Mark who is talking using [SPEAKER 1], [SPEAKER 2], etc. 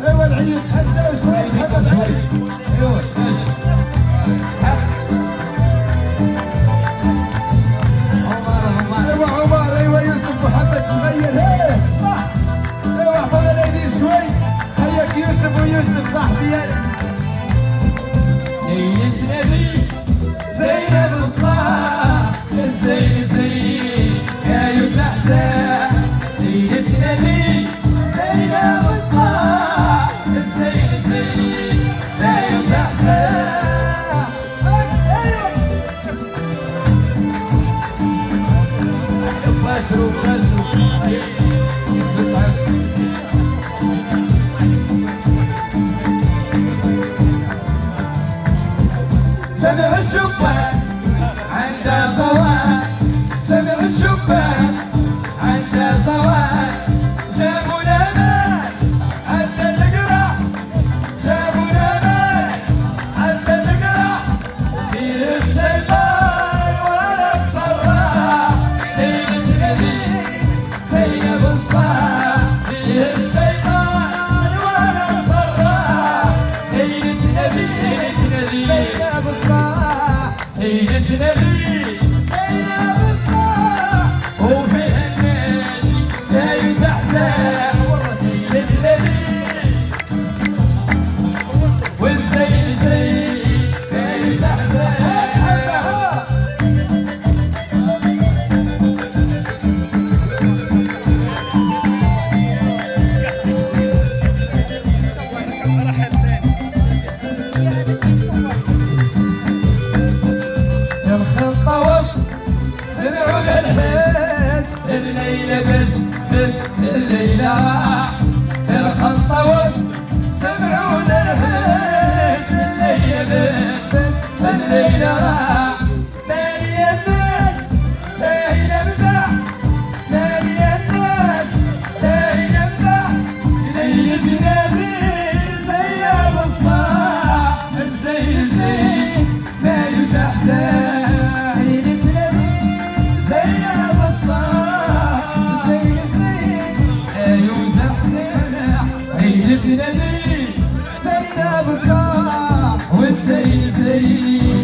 [SPEAKER 1] ايوا العيد حتى شوي محمد علي.
[SPEAKER 2] ايوا ماشي.
[SPEAKER 1] ايوا عمر، ايوا يوسف محمد تخيل. ايوا حول الايدين شوي. حياك يوسف ويوسف صاحبي انا.
[SPEAKER 2] ليلة نبي زينب الصلاة الزين زين يا يزحزح. ليلة نبي زينب الصلاة الزين زين يا يزحزح. باشروا باشروا. جميع الشبان عنده زواج، جميع الشبان عنده زواج. جابوا لنا عند القرع، جابوا لنا عند القرع. فيه الشيطان ولا تصرع. ليلة نبي زينب الصلاة. فيه الشيطان ولا تصرع. ليلة نبي زينب الصلاة. ليلة نبي زينب الصلاة. وفيها الناجي لا يزحزح. ليلة نبي والزين زين لا يزحزح. الخطة وسط سمعوا للحس الليلة بس الليلة. الخطة وسط سمعوا للحس الليلة بس الليلة. نادي الناس لا يمدح، نادي الناس لا يمدح. ليلة نبي زينب الصلاة الزين زين لا يزحزح. ليلة نبي زينب الصلاة والزين زين